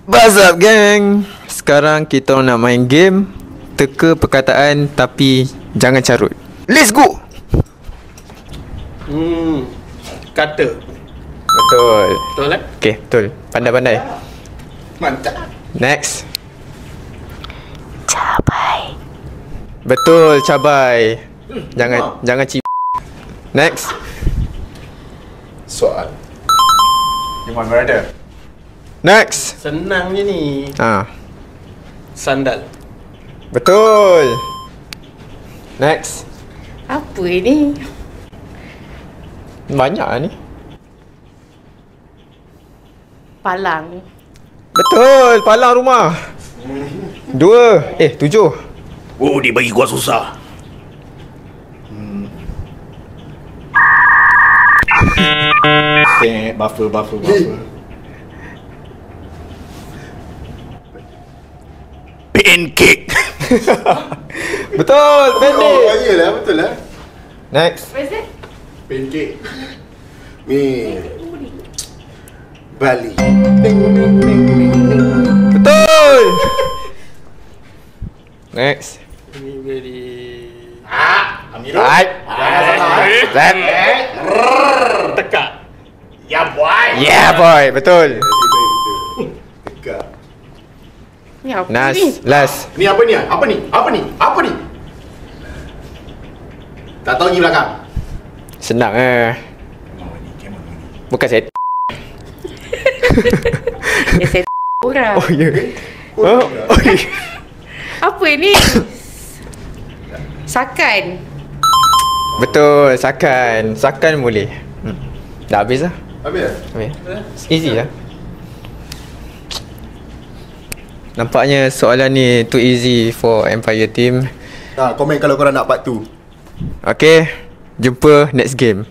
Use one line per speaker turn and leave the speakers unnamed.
What's up gang? Sekarang kita nak main game teka perkataan tapi jangan carut. Let's go.
Kata.
Betul.
Betul kan?
Okay, betul. Pandai-pandai.
Mantap.
Next. Cabai. Betul, cabai. Jangan Next.
Soal. Iman brother.
Next.
Senang je ni. Sandal.
Betul. Next.
Apa ni?
Banyak lah ni.
Palang.
Betul, palang rumah. 7.
Oh, dia bagi gua susah. Buffer. Pancake.
Betul, pendek.
Iyalah, betul lah.
Next.
What is that?
Pancake. Ni. Bali.
Betul. Next.
Ini very...
Amirul.
Right. Then.
Tekak.
Ya boy.
Yeah boy, betul.
Tegak.
Ni apa
Nas,
ni?
last.
Ni apa ni? Apa ni? Tak tahu pergi belakang.
Senang Bukan saya.
Saya orang.
Oh ya. Oh, okay.
Apa ni? Sakan.
Betul, sakan. Sakan boleh. Dah habis lah.
Habis?
Easy lah. Nampaknya soalan ni too easy for Empire team.
Komen kalau korang nak part 2.
Okay, jumpa next game.